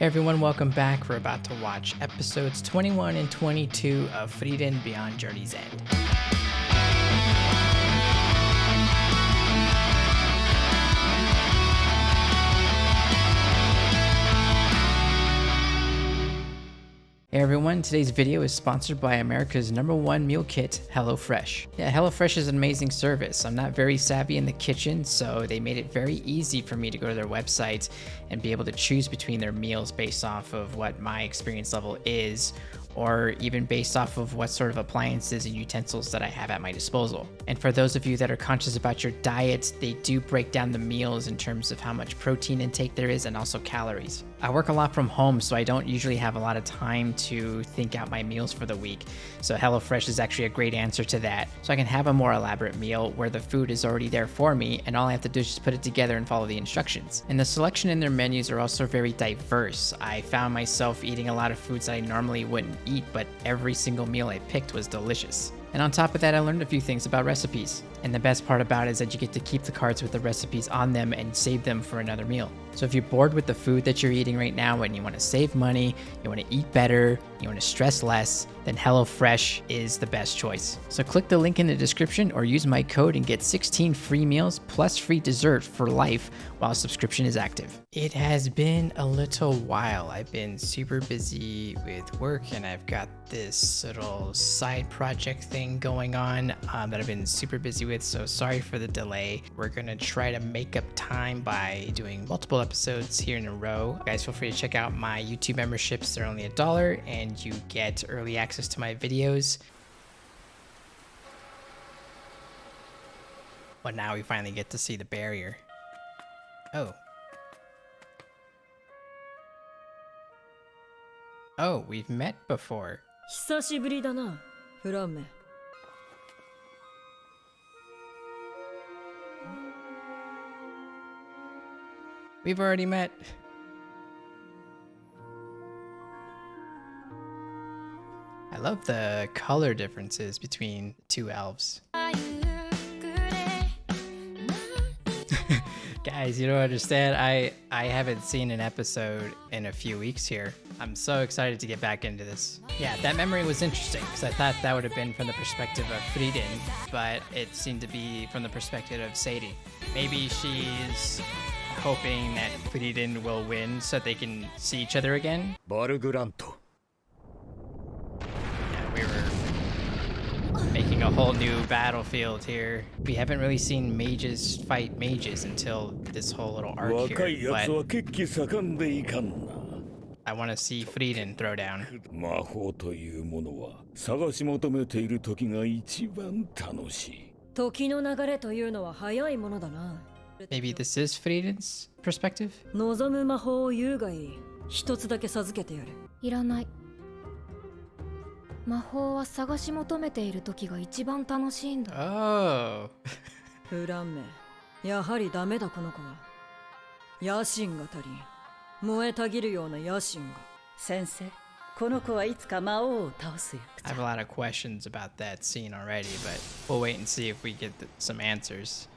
Hey everyone, welcome back. We're about to watch episodes 21 and 22 of Frieren Beyond Journey's End. Hey everyone, today's video is sponsored by America's #1 meal kit, HelloFresh. Yeah, HelloFresh is an amazing service. I'm not very savvy in the kitchen, so they made it very easy for me to go to their website and be able to choose between their meals based off of what my experience level is, or even based off of what sort of appliances and utensils that I have at my disposal. And for those of you that are conscious about your diet, they do break down the meals in terms of how much protein intake there is and also calories. I work a lot from home, so I don't usually have a lot of time to think out my meals for the week. So HelloFresh is actually a great answer to that. So I can have a more elaborate meal where the food is already there for me and all I have to do is just put it together and follow the instructions. And the selection in their menus are also very diverse. I found myself eating a lot of foods I normally wouldn't eat, but every single meal I picked was delicious. And on top of that, I learned a few things about recipes. And the best part about it is that you get to keep the cards with the recipes on them and save them for another meal. So if you're bored with the food that you're eating right now and you want to save money, you want to eat better, you want to stress less, then HelloFresh is the best choice. So click the link in the description or use my code and get 16 free meals plus free dessert for life while subscription is active. It has been a little while. I've been super busy with work and I've got this little side project thing going on that I've been super busy with, so sorry for the delay. We're gonna try to make up time by doing multiple episodes here in a row. Guys, feel free to check out my YouTube memberships. They're only $1 and you get early access to my videos. But now we finally get to see the barrier. Oh, we've met before. 久しぶりだな、フランメ。We've already met. I love the color differences between two elves. Guys, you don't understand. I haven't seen an episode in a few weeks here. I'm so excited to get back into this. Yeah, that memory was interesting because I thought that would have been from the perspective of Frieren, but it seemed to be from the perspective of Sadie. Maybe she's hoping that Frieren will win so they can see each other again. Yeah, we were making a whole new battlefield here. We haven't really seen mages fight mages until this whole little arc here, but I want to see Frieren throw down. Maybe this is Frieren's perspective? 望む魔法を言うがいい。一つだけ授けてやる。いらない。魔法は探し求めている時が一番楽しいんだ。Oh. フランメ、やはりダメだこの子は。野心が足りん。燃えたぎるような野心が。先生、この子はいつか魔王を倒すよ。I have a lot of questions about that scene already, but we'll wait and see if we get some answers.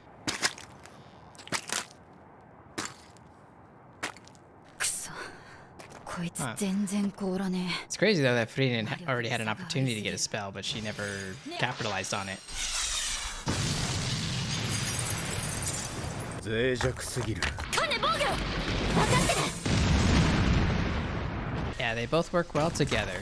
Huh. It's crazy though that Frieren already had an opportunity to get a spell, but she never capitalized on it. Yeah, they both work well together.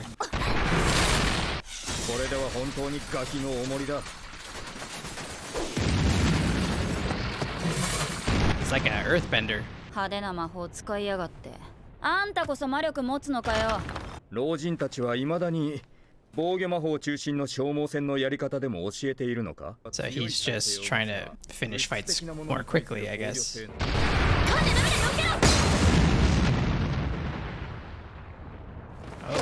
It's like an earthbender. 派手な魔法使いやがって。あんたこそ魔力持つのかよ。老人たちは未だに防御魔法中心の消耗戦のやり方でも教えているのか? So he's just trying to finish fights more quickly, I guess. Oh.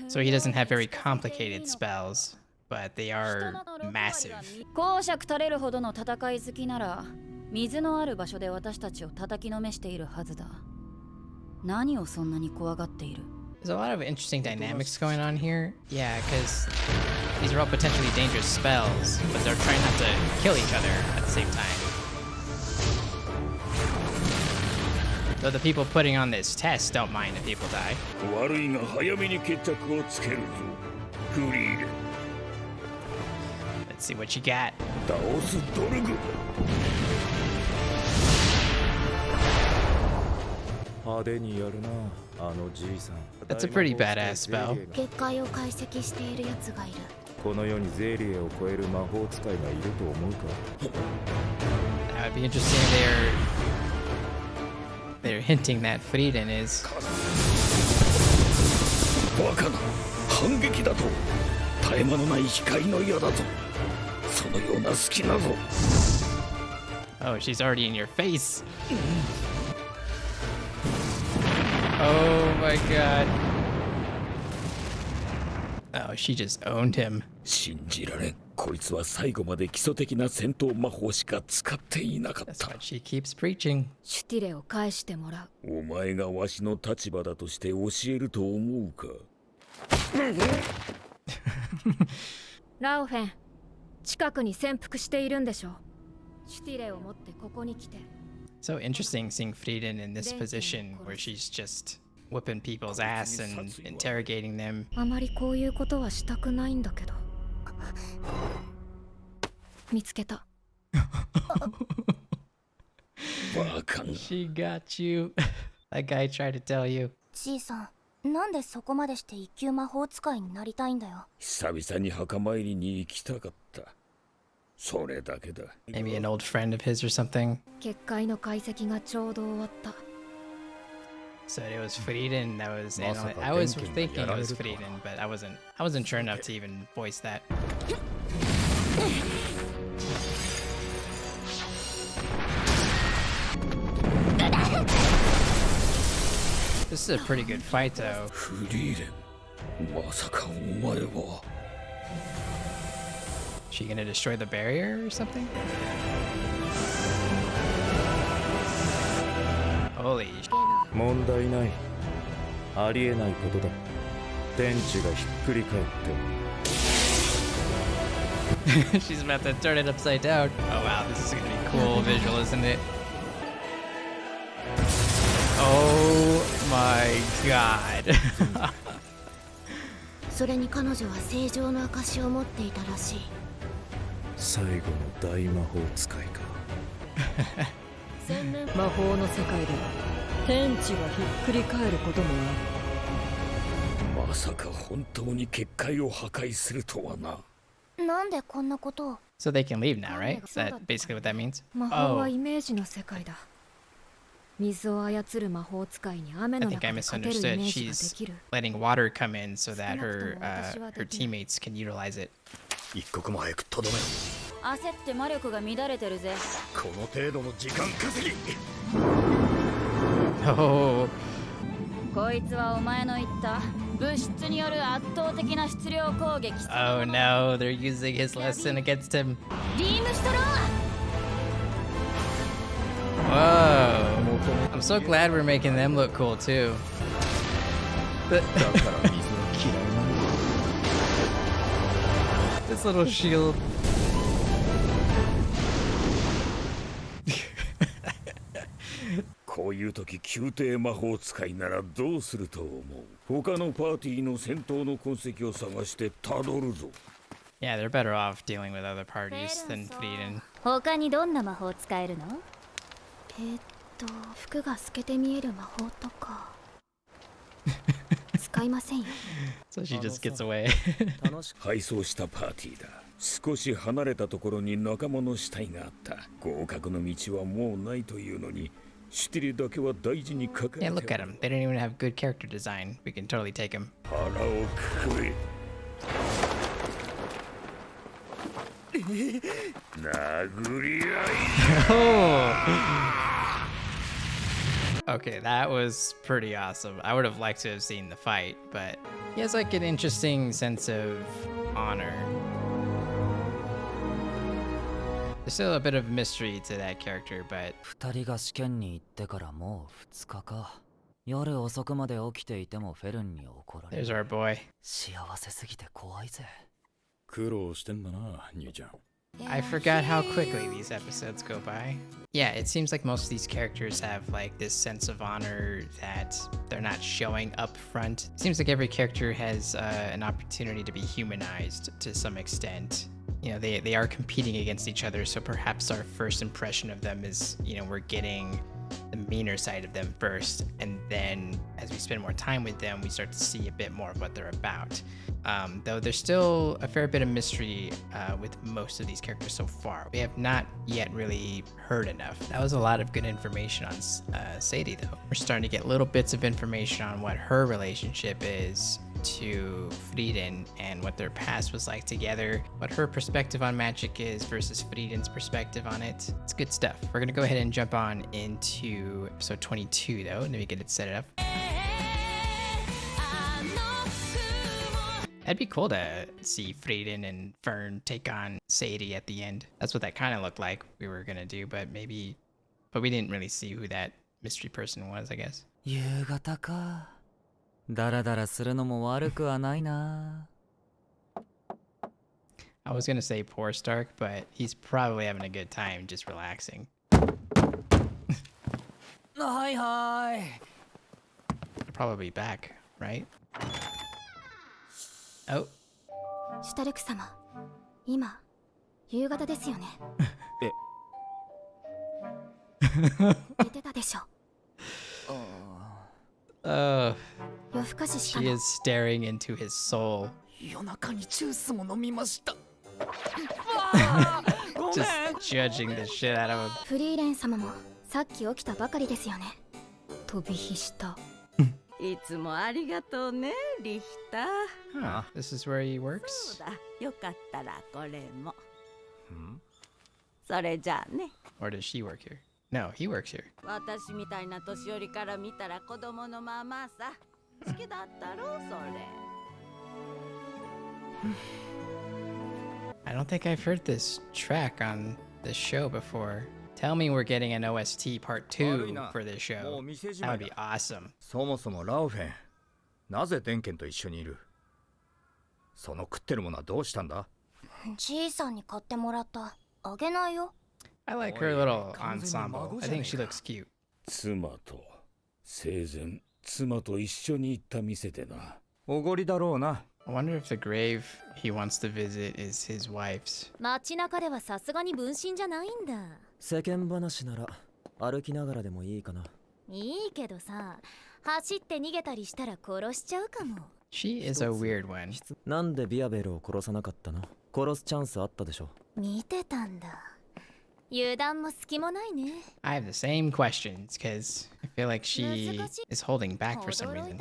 So he doesn't have very complicated spells, but they are massive. 公爵垂れるほどの戦い好きなら、水のある場所で私たちを叩きのめしているはずだ。何をそんなに怖がっている? There's a lot of interesting dynamics going on here. Yeah, because these are all potentially dangerous spells, but they're trying not to kill each other at the same time. But the people putting on this test don't mind if people die. 悪いが早めに決着をつけるぞ。フリーレン。Let's see what you got. 倒すドルグ。派手にやるな、あのじいさん。That's a pretty badass spell. 結界を解析しているやつがいる。この世にゼリエを超える魔法使いがいると思うか。That would be interesting. They're hinting that Frieren is. バカな、反撃だと。絶え間のない光の矢だぞ。そのような隙なぞ。Oh, she's already in your face. Oh my god. Oh, she just owned him. 信じられん。こいつは最後まで基礎的な戦闘魔法しか使っていなかっ That's た。 what she keeps preaching. シュティレを返してもらう。お前がわしの立場だとして教えると思うか。ラオフェン、近くに潜伏しているんでしょ。シュティレを持ってここに来て。So interesting seeing Frieren in this position where she's just whipping people's ass and interrogating them. あまりこういうことはしたくないんだけど。見つけた。バカな。 She got you. That guy tried to tell you. じいさん、なんでそこまでして一級魔法使いになりたいんだよ。久々に墓参りに行きたかった。それだけだ。 Maybe an old friend of his or something. 結界の解析がちょうど終わった。So it was Frieren that was. I was thinking it was Frieren, but I wasn't sure enough to even voice that. This is a pretty good fight, though. フリーレン、まさかお前は。She gonna destroy the barrier or something? Holy sh! 問題ない。ありえないことだ。天地がひっくり返って。She's about to turn it upside down. Oh wow, this is gonna be cool visual, isn't it? Oh my god. それに彼女は正常の証を持っていたらしい。最後の大魔法使いか。魔法の世界で天地がひっくり返ることもある。まさか本当に結界を破壊するとはな。なんでこんなことを。 So they can leave now, right? Is that basically what that means? 魔法はイメージの世界だ。水を操る魔法使いに雨 I の think 中 I で勝てるイメ misunderstood. ージがで She's きる。 letting water come in so that her teammates can utilize it. 一刻も早くとどめろ。焦って魔力が乱れてるぜ。この程度の時間稼ぎ。Oh, こいつはお前の言った物質による圧倒的な質量攻撃。 oh no, they're using his lesson against him. ビームストロー Whoa. I'm so glad we're making them look cool too. だから水は嫌いなんだ。 This little shield.「こういう時宮廷魔法使いならどうすると思う？他のパーティーの戦闘の痕跡を探してたどるぞ。 Yeah, they're better off dealing with other parties than Frieren. 他にどんな魔法使えるの？服が透けて見える魔法とか使いませんよ。So she just gets away. 配送したパーティーだ。少し離れたところに仲間の死体があった。合格の道はもうないというのに、シュティリだけは大事に抱え Yeah, て look at them. They don't even have good character design. We can totally take them. 腹をくくれ。殴り合い。 Okay, that was pretty awesome. I would have liked to have seen the fight, but he has like an interesting sense of honor. There's still a bit of mystery to that character, but 二人が試験に行ってからもう2日か。夜遅くまで起きていてもフェルンに怒られ there's our boy. 幸せすぎて怖いぜ。苦労してんだな、兄ちゃん。I forgot how quickly these episodes go by. Yeah, it seems like most of these characters have like this sense of honor that they're not showing up front. It seems like every character has an opportunity to be humanized to some extent. You know, they are competing against each other, so perhaps our first impression of them is, you know, we're getting the meaner side of them first, and then as we spend more time with them, we start to see a bit more of what they're about. Though there's still a fair bit of mystery with most of these characters so far. We have not yet really heard enough. That was a lot of good information on Sadie, though. We're starting to get little bits of information on what her relationship is to Frieren and what their past was like together, what her perspective on magic is versus Frieren's perspective on it. It's good stuff. We're gonna go ahead and jump on into episode 22 though, and then we get it set up. That'd be cool to see Frieren and Fern take on Sadie at the end. That's what that kind of looked like we were gonna do, but we didn't really see who that mystery person was, I guess. 夕方か。ダラダラするのも悪くはないな。I was gonna say poor Stark, but he's probably having a good time just relaxing. はいはい。 They'll probably be back, right? Oh. シュタルク様、今夕方ですよね。寝てたでしょ。夜更かしした She の。 is staring into his soul. 夜中にジュースも飲みました。Just judging the shit out of him. フリーレン様もさっき起きたばかりですよね。飛び火した。いつもありがとうね、リヒター。 Huh, this is where he そ works? うだ、よかったらこれも。それじゃあね。 Or does she work here? No, he works here. 私みたいな年寄りから見たら子供のままさ。好きだったろ、それ。I don't think I've heard this track on this show before. Tell me we're getting an OST part 2 for this show. That would be awesome. そもそもラウフェン、なぜデンケンと一緒にいる？その食ってるものはどうしたんだ？じいさんに買ってもらった。あげないよ。I like her little ensemble. I think she looks cute. 妻と生前妻と一緒に行った店でな。おごりだろうな。I wonder if the grave he wants to visit is his wife's. 街中ではさすがに分身じゃないんだ。世間話なら歩きながらでもいいかな。いいけどさ、走って逃げたりしたら殺しちゃうかも。She is a weird one. なんでビアベルを殺さなかったの？殺すチャンスあったでしょ。見てたんだ。油断も隙もないね。I have the same questions because I feel like she is holding back for some reason.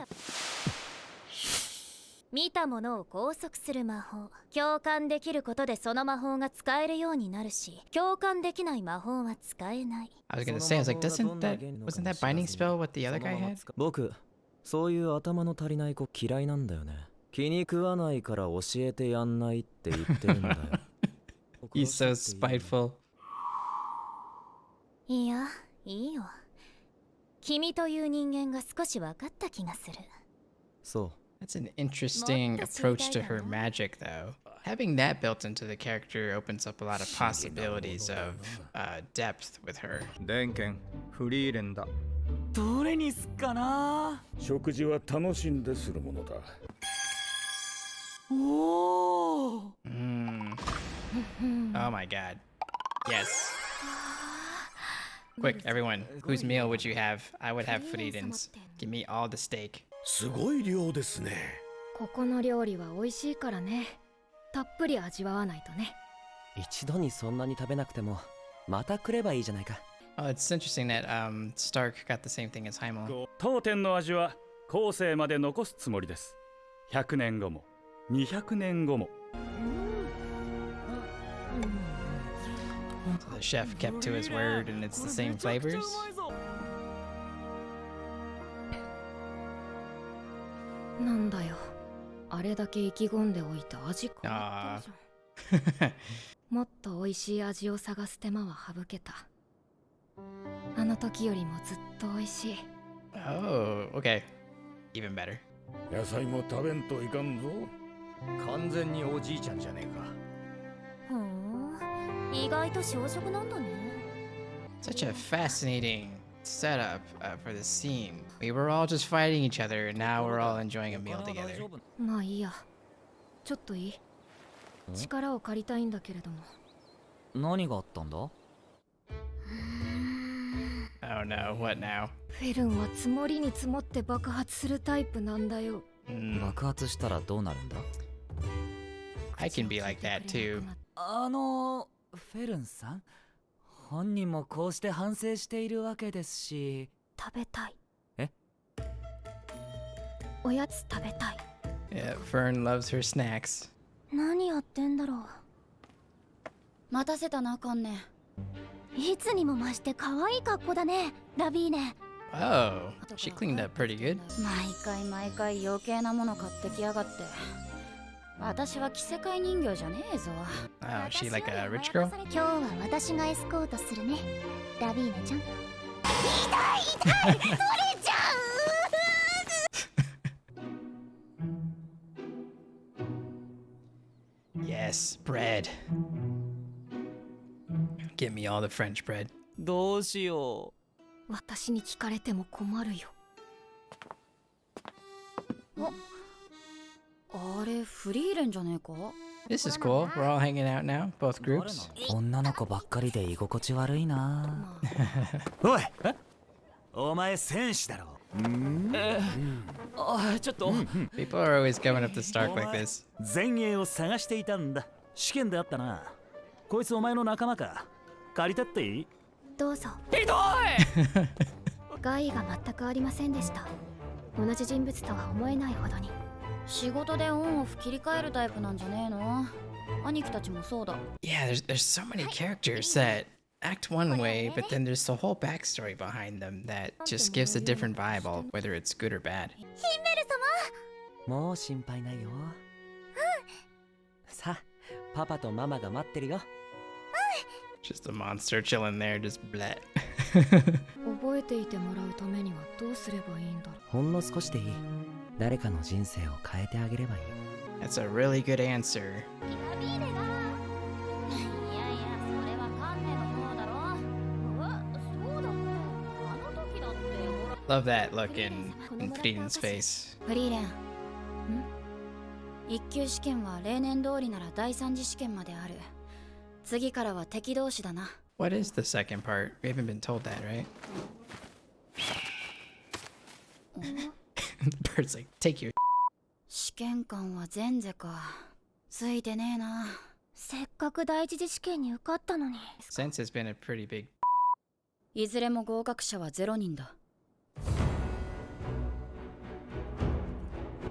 見たものを拘束する魔法。共感できることでその魔法が使えるようになるし、共感できない魔法は使えない。I was gonna say, I was like, wasn't that binding spell what the other guy had? 僕、そういう頭の足りない子嫌いなんだよね。気に食わないから教えてやんないって言ってるんだよ。He's so spiteful. いや、いいよ。君という人間が少し分かった気がする。そう。That's an interesting approach to her magic, though. Having that built into the character opens up a lot of possibilities of depth with her. デンケン、フリーレンだ。どれにすっかな。食事は楽しんでするものだ。おお。Oh my god. Yes. Quick, everyone. Whose meal would you have? I would have Frieren's. Give me all the steak. すごい量ですね。ここの料理は美味しいからね。たっぷり味わわないとね。一度にそんなに食べなくても、また来ればいいじゃないか。Oh, it's interesting that Stark got the same thing as Heimel. 当店の味は後世まで残すつもりです。100年後も200年後も。So the chef kept to his word and it's the same flavors. なんだよ。あれだけ意気込んでおいた味変わってるじゃん。もっと美味しい味を探す手間は省けた。あの時よりもずっと美味しい。Oh, okay. Even better. 野菜も食べんといかんぞ。完全におじいちゃんじゃねえか。ふん。意外と小食なんだね。 Such a fascinating setup for the scene. We were all just fighting each other, and now we're all enjoying a meal together. まあいいや。ちょっといい？力を借りたいんだけれども。何があったんだ？ Oh no, what now? フェルンは積もりに積もって爆発するタイプなんだよ。爆発したらどうなるんだ？ I can be like that too. フェルンさん、本人もこうして反省しているわけですし。食べたい。え？おやつ食べたい。Yeah, Fern loves her snacks. 何やってんだろう。待たせたな、カンネ。いつにも増して可愛い格好だね、ラビーネ。 Oh, she cleaned up pretty good. 毎回余計なもの買ってきやがって。私は着せ替え人形じゃねえぞ。 Oh, is she like a rich girl? 今日は私がエスコートするね、ラビーネちゃん。痛い取れちゃう。 Yes, bread. Give me all the French bread. どうしよう。私に聞かれても困るよ。あれ、フリーレンじゃねえか？ This is cool. We're all hanging out now, both groups. 女の子ばっかりで居心地悪いな。おい、お前戦士だろ。ちょっと。People are always coming up to Stark like this. 前衛を探していたんだ。試験であったな。こいつお前の仲間か。借りてっていい？どうぞ。ひどい。害が全くありませんでした。同じ人物とは思えないほどに。仕事でオンオフ切り替えるタイプなんじゃねえの？兄貴たちもそうだ。Yeah, there's so many characters that act one way, but then there's the whole backstory behind them that just gives a different vibe, whether it's good or bad. ヒンベル様。もう心配ないよ。さあ、パパとママが待ってるよ。Just a monster chilling there, just bleh. 覚えていてもらうためにはどうすればいいんだろう。ほんの少しでいい。誰かの人生を変えてあげればいい。That's a really good answer. ラビーネが。いやいや、それはカンネの方だろ。そうだね。あの時だって。 Love that look in Frieren's face. フリーレン。一級試験は例年通りなら第三次試験まである。次からは敵同士だな。What is the second part? We haven't been told that, right? The bird's like, take your. 試験官は前世か。ついてねえな。せっかく第一次試験に受かったのに。Since it's been a pretty big. いずれも合格者は0人だ。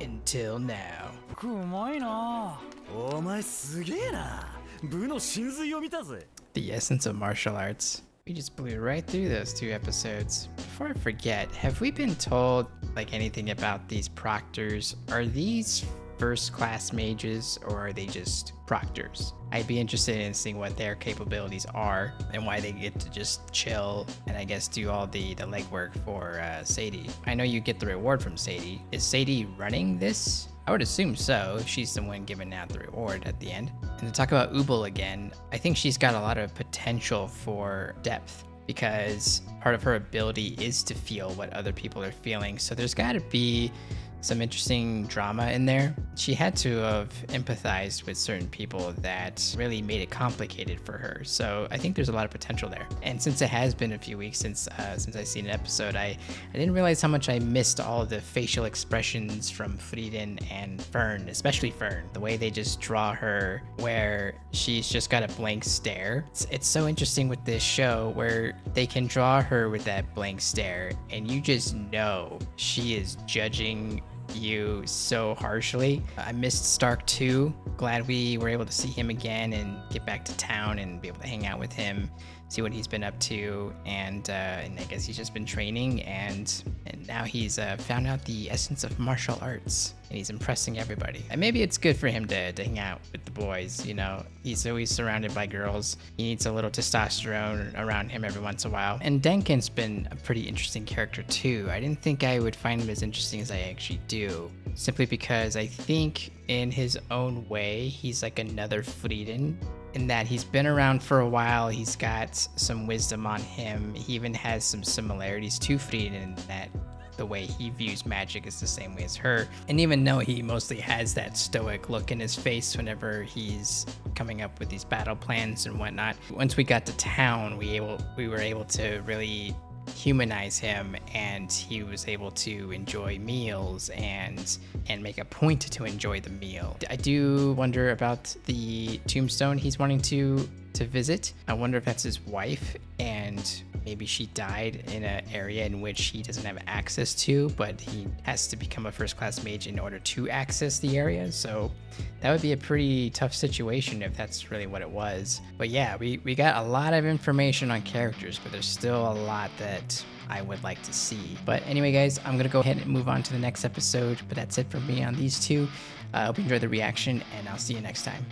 Until now. うまいな。お前すげえな。部の真髄を見たぜ。 The essence of martial arts. We just blew right through those 2 episodes. Before I forget, have we been told like anything about these proctors? Are these first class mages or are they just proctors? I'd be interested in seeing what their capabilities are and why they get to just chill and I guess do all the legwork for Sadie. I know you get the reward from Sadie. Is Sadie running this? I would assume so, if she's the one giving out the reward at the end. And to talk about Ubel again, I think she's got a lot of potential for depth because part of her ability is to feel what other people are feeling. So there's got to be some interesting drama in there. She had to have empathized with certain people that really made it complicated for her. So I think there's a lot of potential there. And since it has been a few weeks since I've seen an episode, I didn't realize how much I missed all of the facial expressions from Frieren and Fern, especially Fern. The way they just draw her where she's just got a blank stare. It's so interesting with this show where they can draw her with that blank stare and you just know she is judging you so harshly. I missed Stark too. Glad we were able to see him again and get back to town and be able to hang out with him, see what he's been up to, and I guess he's just been training and now he's found out the essence of martial arts and he's impressing everybody. And maybe it's good for him to hang out with the boys, you know. He's always surrounded by girls. He needs a little testosterone around him every once in a while. And Denkin's been a pretty interesting character too. I didn't think I would find him as interesting as I actually do, simply because I think in his own way, he's like another Frieren in that he's been around for a while. He's got some wisdom on him. He even has some similarities to Frieren in that the way he views magic is the same way as her. And even though he mostly has that stoic look in his face whenever he's coming up with these battle plans and whatnot, once we got to town, we were able to really humanize him, and he was able to enjoy meals and make a point to enjoy the meal. I do wonder about the tombstone he's wanting to visit. I wonder if that's his wife and maybe she died in an area in which he doesn't have access to, but he has to become a first-class mage in order to access the area. So that would be a pretty tough situation if that's really what it was. But yeah, we got a lot of information on characters, but there's still a lot that I would like to see. But anyway, guys, I'm gonna go ahead and move on to the next episode, but that's it for me on these two. I hope you enjoyed the reaction, and I'll see you next time.